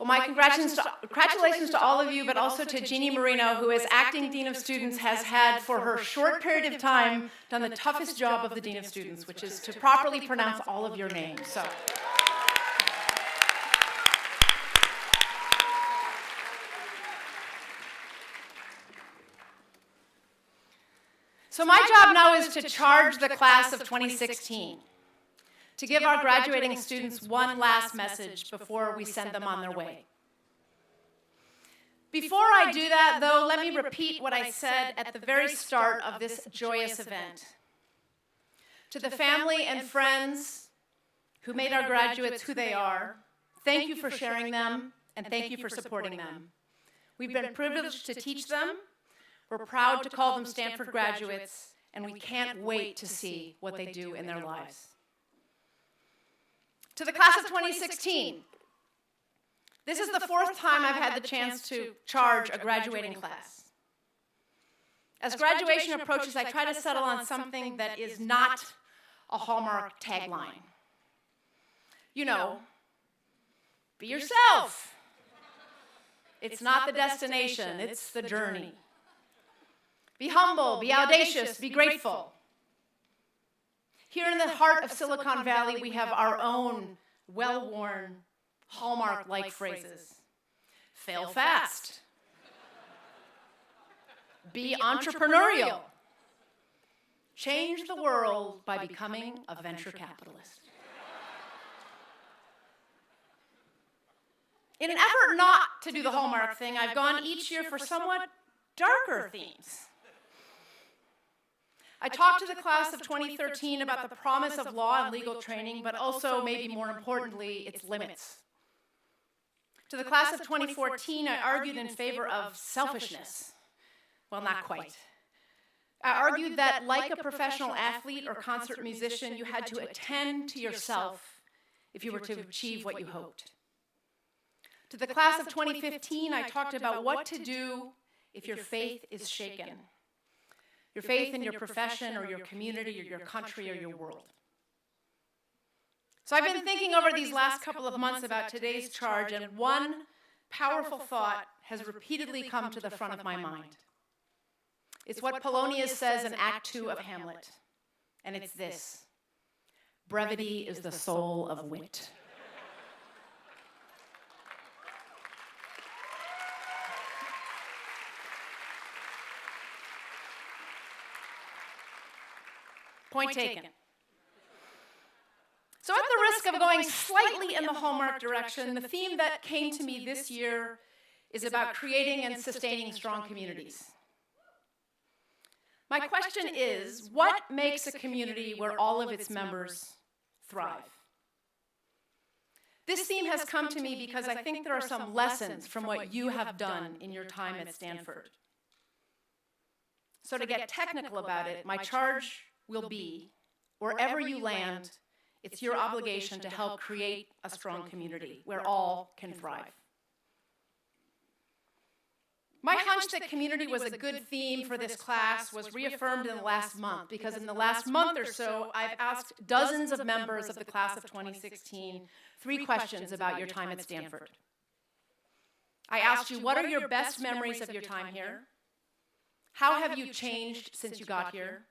Well, my congratulations to all of you, but also to Jeannie Marino, who as acting Dean of Students has had, for her short period of time, done the toughest job of the Dean of Students, which is to properly pronounce all of your names. So my job now is to charge the class of 2016, to give our graduating students one last message before we send them on their way. Before I do that, though, let me repeat what I said at the very start of this joyous event. To the family and friends who made our graduates who they are, thank you for sharing them, and thank you for supporting them. We've been privileged to teach them. We're proud to call them Stanford graduates, and we can't wait to see what they do in their lives. To the class of 2016, this is the fourth time I've had the chance to charge a graduating class. As graduation approaches, I try to settle on something that is not a Hallmark tagline. You know, be yourself. It's not the destination, it's the journey. Be humble, be audacious, be grateful. Here in the heart of Silicon Valley, we have our own well-worn Hallmark-like phrases. Fail fast. Be entrepreneurial. Change the world by becoming a venture capitalist. In an effort not to do the Hallmark thing, I've gone each year for somewhat darker themes. I talked to the class of 2013 about the promise of law and legal training, but also, maybe more importantly, its limits. To the class of 2014, I argued in favor of selfishness. Well, not quite. I argued that, like a professional athlete or concert musician, you had to attend to yourself if you were to achieve what you hoped. To the class of 2015, I talked about what to do if your faith is shaken. Your faith in your profession or your community or your country or your world. So I've been thinking over these last couple of months about today's charge, and one powerful thought has repeatedly come to the front of my mind. It's what Polonius says in Act 2 of Hamlet, and it's this: brevity is the soul of wit. Point taken. So at the risk of going slightly in the Hallmark direction, the theme that came to me this year is about creating and sustaining strong communities. My question is, what makes a community where all of its members thrive? This theme has come to me because I think there are some lessons from what you have done in your time at Stanford. So to get technical about it, my charge will be, wherever you land, it's your obligation to help create a strong community where all can thrive. My hunch that community was a good theme for this class was reaffirmed in the last month, because in the last month or so, I've asked dozens of members of the class of 2016 3 questions about your time at Stanford. I asked you, what are your best memories of your time here? How have you changed since you got here?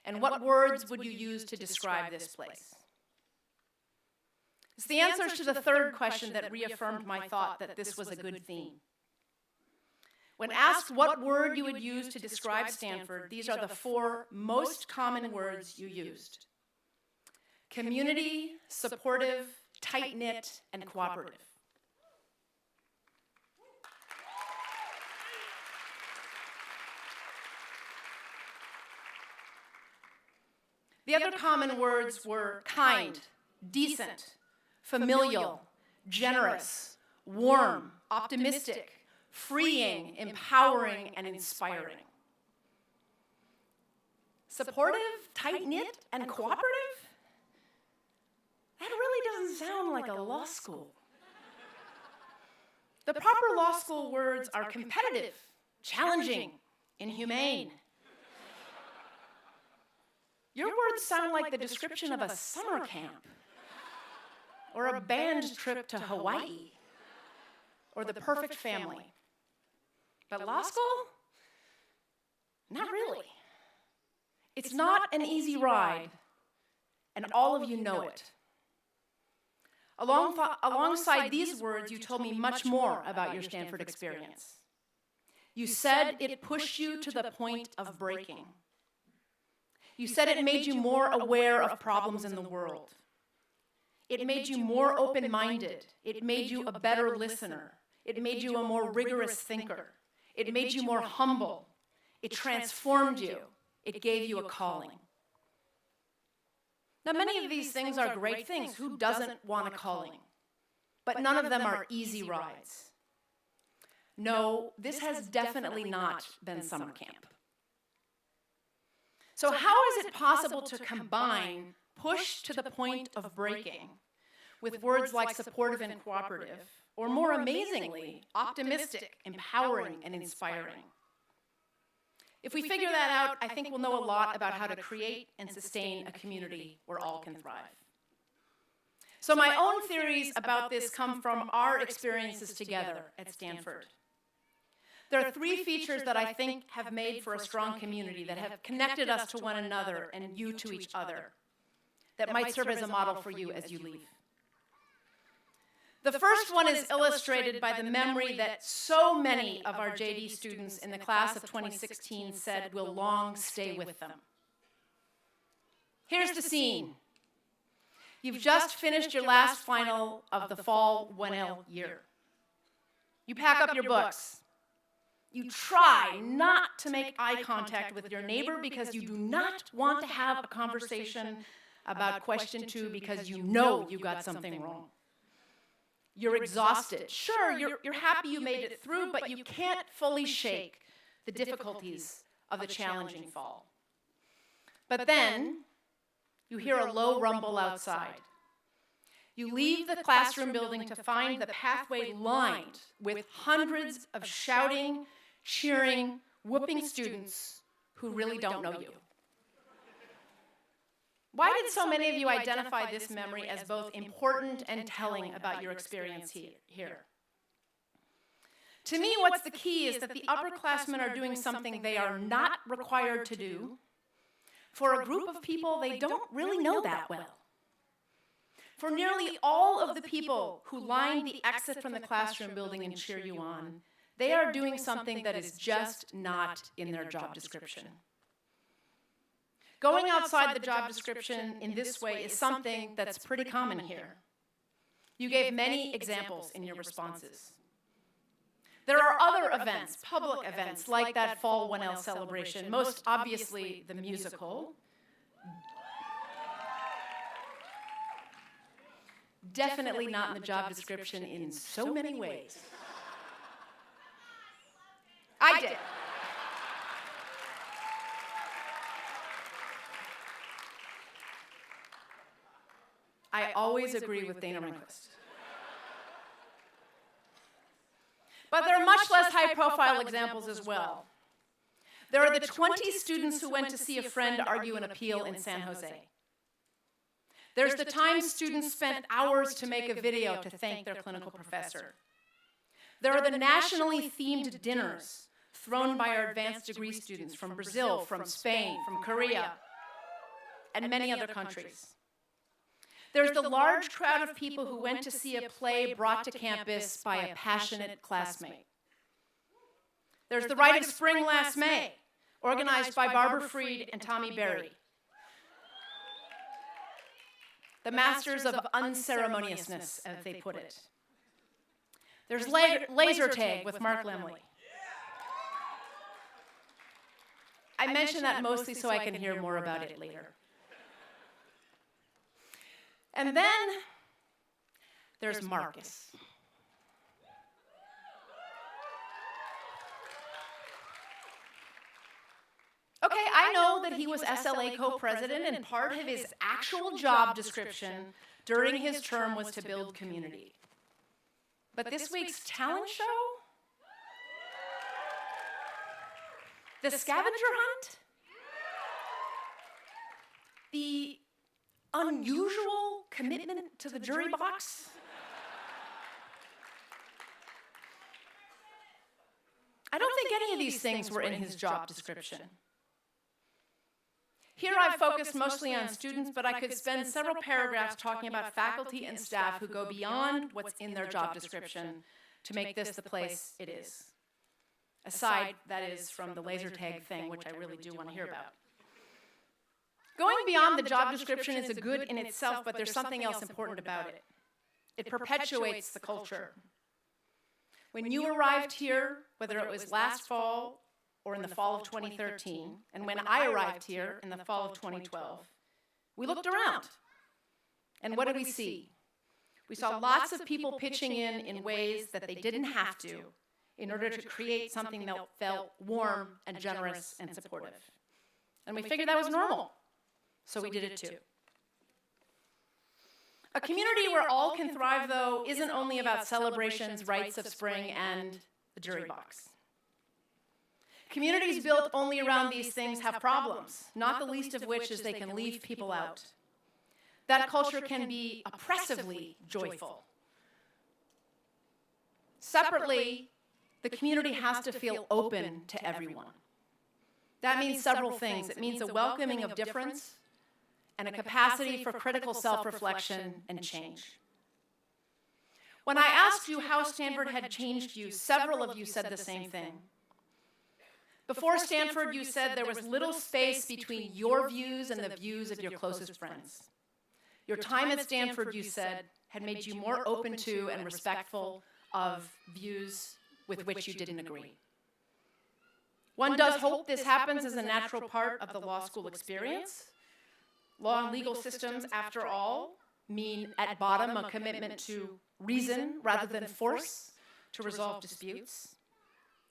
And what words would you use to describe this place? It's the answers to the third question that reaffirmed my thought that this was a good theme. When asked what word you would use to describe Stanford, these are the 4 most common words you used: community, supportive, tight-knit, and cooperative. The other common words were kind, decent, familial, generous, warm, optimistic, freeing, empowering, and inspiring. Supportive, tight-knit, and cooperative? That really doesn't sound like a law school. The proper law school words are competitive, challenging, inhumane. Your words sound like the description of a summer camp or a band trip to Hawaii. or the perfect family. But law school? Not really. It's not an easy ride, and all of you know it. Alongside these words, you told me much more about your Stanford experience. You said it pushed you to the point of breaking. You said it made you more aware of problems in the world. It made you more open-minded. It made you a better listener. It made you a more rigorous thinker. It made you more humble. It transformed you. It gave you a calling. Now, many of these things are great things. Who doesn't want a calling? But none of them are easy rides. No, this has definitely not been summer camp. So how is it possible to combine push to the point of breaking with words like supportive and cooperative, or more amazingly, optimistic, empowering, and inspiring? If we figure that out, I think we'll know a lot about how to create and sustain a community where all can thrive. So my own theories about this come from our experiences together at Stanford. There are three features that I think have made for a strong community, that have connected us to one another and you to each other, that might serve as a model for you as you leave. The first one is illustrated by the memory that so many of our JD students in the class of 2016 said will long stay with them. Here's the scene. You've just finished your last final of the fall 1L year. You pack up your books. You try not to make eye contact with your neighbor because you do not want to have a conversation about question 2 because you know you got something wrong. You're exhausted. Sure, you're happy you made it through, but you can't fully shake the difficulties of the challenging fall. But then, you hear a low rumble outside. You leave the classroom building to find the pathway lined with hundreds of shouting, cheering, whooping students who really don't know you. Why did so many of you identify this memory as both important and telling about your experience here? To me, what's the key is that the upperclassmen are doing something they are not required to do for a group of people they don't really know that well. For nearly all of the people who line the exit from the classroom building and cheer you on, they are doing something that is just not in their job description. Going outside the job description in this way is something that's pretty common here. You gave many examples in your responses. There are other events, public events, like that Fall 1L celebration, most obviously the musical. Definitely not in the job description in so many ways. I did. I always agree with Dana Rehnquist. But there are much less high-profile examples as well. There are the 20 students who went to see a friend argue an appeal in San Jose. There's the time students spent hours to make a video to thank their clinical professor. There are the nationally themed dinners thrown by our advanced degree students from Brazil, from Spain, from Korea, and many other countries. There's the large crowd of people who went to see a play brought to campus by a passionate classmate. There's the Rite of Spring last May, organized by Barbara Freed and Tommy Berry, the masters of unceremoniousness, as they put it. There's laser tag with Mark Lemley. I mention that mostly so I can hear more about it later. And then there's Marcus. Okay, I know that he was SLA co-president, and part of his actual job description during his term was to build community. But this week's talent show? The scavenger hunt? The unusual commitment to the jury box? any of these things were in his job description. Here I've focused mostly on students, but I could spend several paragraphs talking about faculty and staff who go beyond what's in their job description to make this the place it is. Aside, that is, from the laser tag thing, which I really do want to hear about. Going beyond the job description is a good in itself, but there's something else important about it. It perpetuates the culture. When you arrived here, whether it was last fall or in the fall of 2013, and when I arrived here in the fall of 2012, we looked around. And what did we see? We saw lots of people pitching in ways that they didn't have to in order to create something that felt warm and generous and supportive. And we figured that was normal, so we did it too. A community where all can thrive, though, isn't only about celebrations, rites of spring, and the jury box. Communities built only around these things have problems, not the least of which is they can leave people out. That culture can be oppressively joyful. Separately, the community has to feel open to everyone. That means several things. It means a welcoming of difference and a capacity for critical self-reflection and change. When I asked you how Stanford had changed you, several of you said the same thing. Before Stanford, you said there was little space between your views and the views of your closest friends. Your time at Stanford, you said, had made you more open to and respectful of views with which you didn't agree. One does hope this happens as a natural part of the law school experience. Law and legal systems, after all, mean at bottom a commitment to reason rather than force to resolve disputes.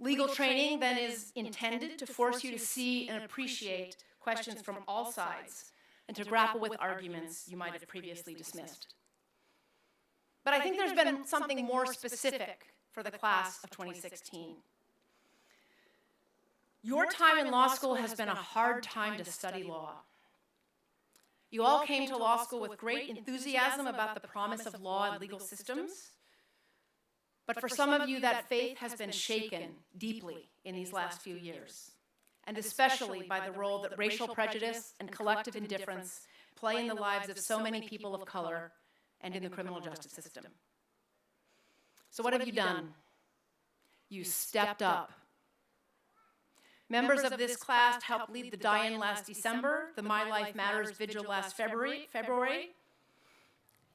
Legal training, then, is intended to force you to see and appreciate questions from all sides and to grapple with arguments you might have previously dismissed. But I think there's been something more specific for the class of 2016. Your time in law school has been a hard time to study law. You all came to law school with great enthusiasm about the promise of law and legal systems. But for some of you, that faith has been shaken deeply in these last few years, and especially by the role that racial prejudice and collective indifference play in the lives of so many people of color and in the criminal justice system. So what have you done? You stepped up. Members of this class helped lead the die-in last December, the My Life Matters vigil last February.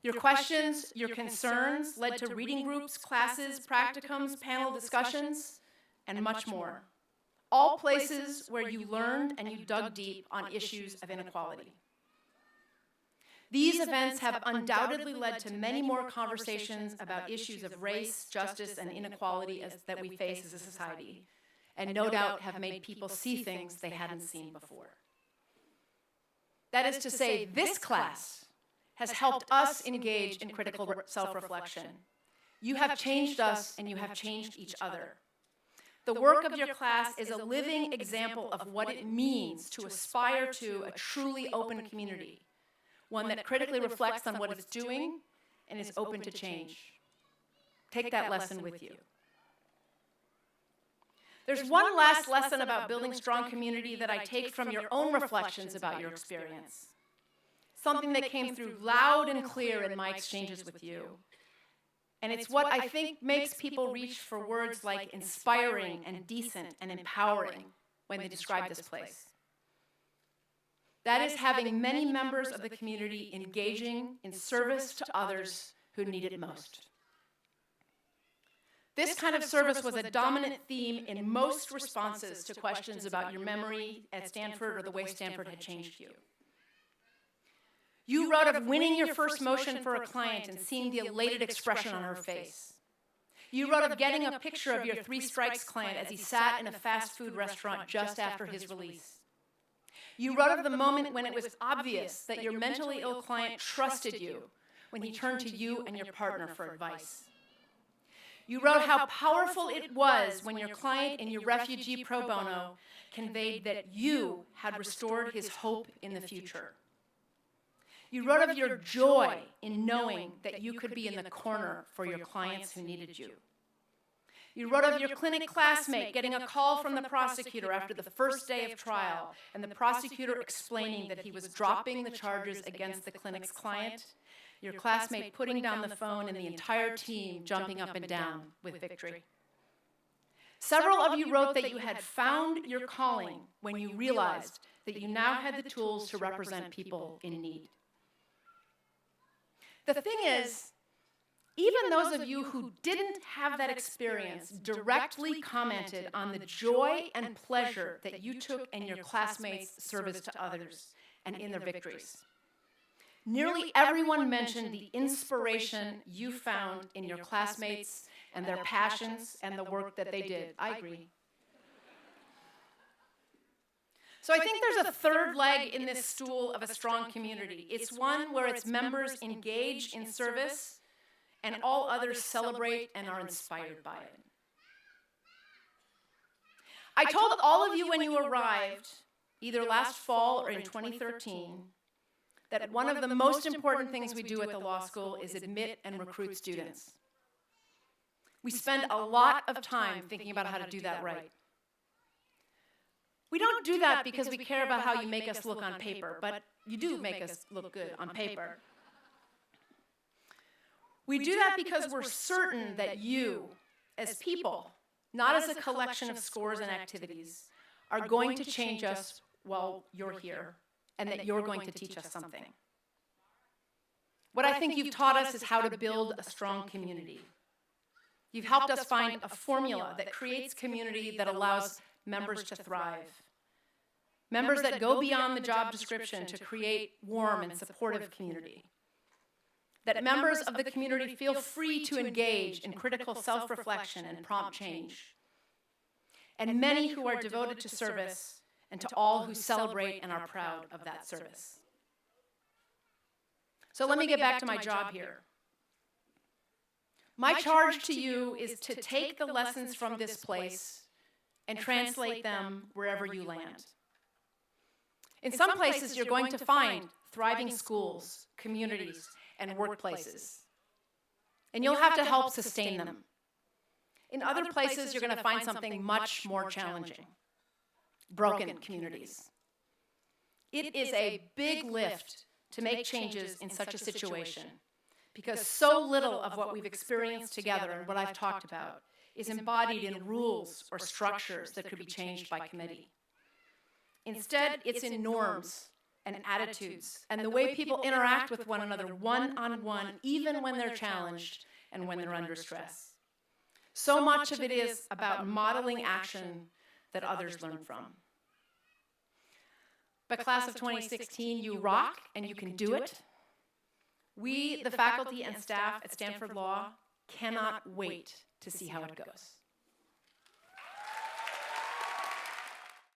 Your questions, your concerns led to reading groups, classes, practicums, panel discussions, and much more. All places where you learned and you dug deep on issues of inequality. These events have undoubtedly led to many more conversations about issues of race, justice, and inequality that we face as a society, and no doubt have made people see things they hadn't seen before. That is to say, this class has helped us engage in critical self-reflection. You have changed us, and you have changed each other. The work of your class is a living example of what it means to aspire to a truly open community, one that critically reflects on what it's doing and is open to change. Take that lesson with you. There's one last lesson about building strong community that I take from your own reflections about your experience. Something that came through loud and clear in my exchanges with you. And it's what I think makes people reach for words like inspiring and decent and empowering when they describe this place. That is having many members of the community engaging in service to others who need it most. This kind of service was a dominant theme in most responses to questions about your memory at Stanford or the way Stanford had changed you. You wrote of winning your first motion for a client and seeing the elated expression on her face. You wrote of getting a picture of your Three Strikes client as he sat in a fast food restaurant just after his release. You wrote of the moment when it was obvious that your mentally ill client trusted you when he turned to you and your partner for advice. You wrote how powerful it was when your client in your refugee pro bono conveyed that you had restored his hope in the future. You wrote of your joy in knowing that you could be in the corner for your clients who needed you. You wrote of your clinic classmate getting a call from the prosecutor after the first day of trial, and the prosecutor explaining that he was dropping the charges against the clinic's client, your classmate putting down the phone, and the entire team jumping up and down with victory. Several of you wrote that you had found your calling when you realized that you now had the tools to represent people in need. The thing is, even those of you who didn't have that experience directly commented on the joy and pleasure that you took in your classmates' service to others and in their victories. Nearly everyone mentioned the inspiration you found in your classmates and their passions and the work that they did. I agree. So I think there's a third leg in this stool of a strong community. It's one where its members engage in service and all others celebrate and are inspired by it. I told all of you when you arrived, either last fall or in 2013, that one of the most important things we do at the law school is admit and recruit students. We spend a lot of time thinking about how to do that right. We don't do that because we care about how you make us look on paper, but you do make us look good on paper. We do that because we're certain that you, as people, not as a collection of scores and activities, are going to change us while you're here, and that you're going to teach us something. What I think you've taught us is how to build a strong community. You've helped us find a formula that creates community that allows members to thrive. Members that go beyond the job description to create warm and supportive community. That members of the community feel free to engage in critical self-reflection and prompt change. And many who are devoted to service and to all who celebrate and are proud of that service. So let me get back to my job here. My charge to you is to take the lessons from this place and translate them wherever you land. In some places, you're going to find thriving schools, communities, and workplaces. And you'll have to help sustain them. In other places, you're going to find something much more challenging. Broken communities. It is a big lift to make changes in such a situation because so little of what we've experienced together and what I've talked about is embodied in rules or structures that could be changed by committee. Instead, it's in norms and attitudes and the way people interact with one another one-on-one, even when they're challenged and when they're under stress. So much of it is about modeling action that others learn from. But class of 2016, you rock and you can do it. We, the faculty and staff at Stanford Law, cannot wait to see how it goes.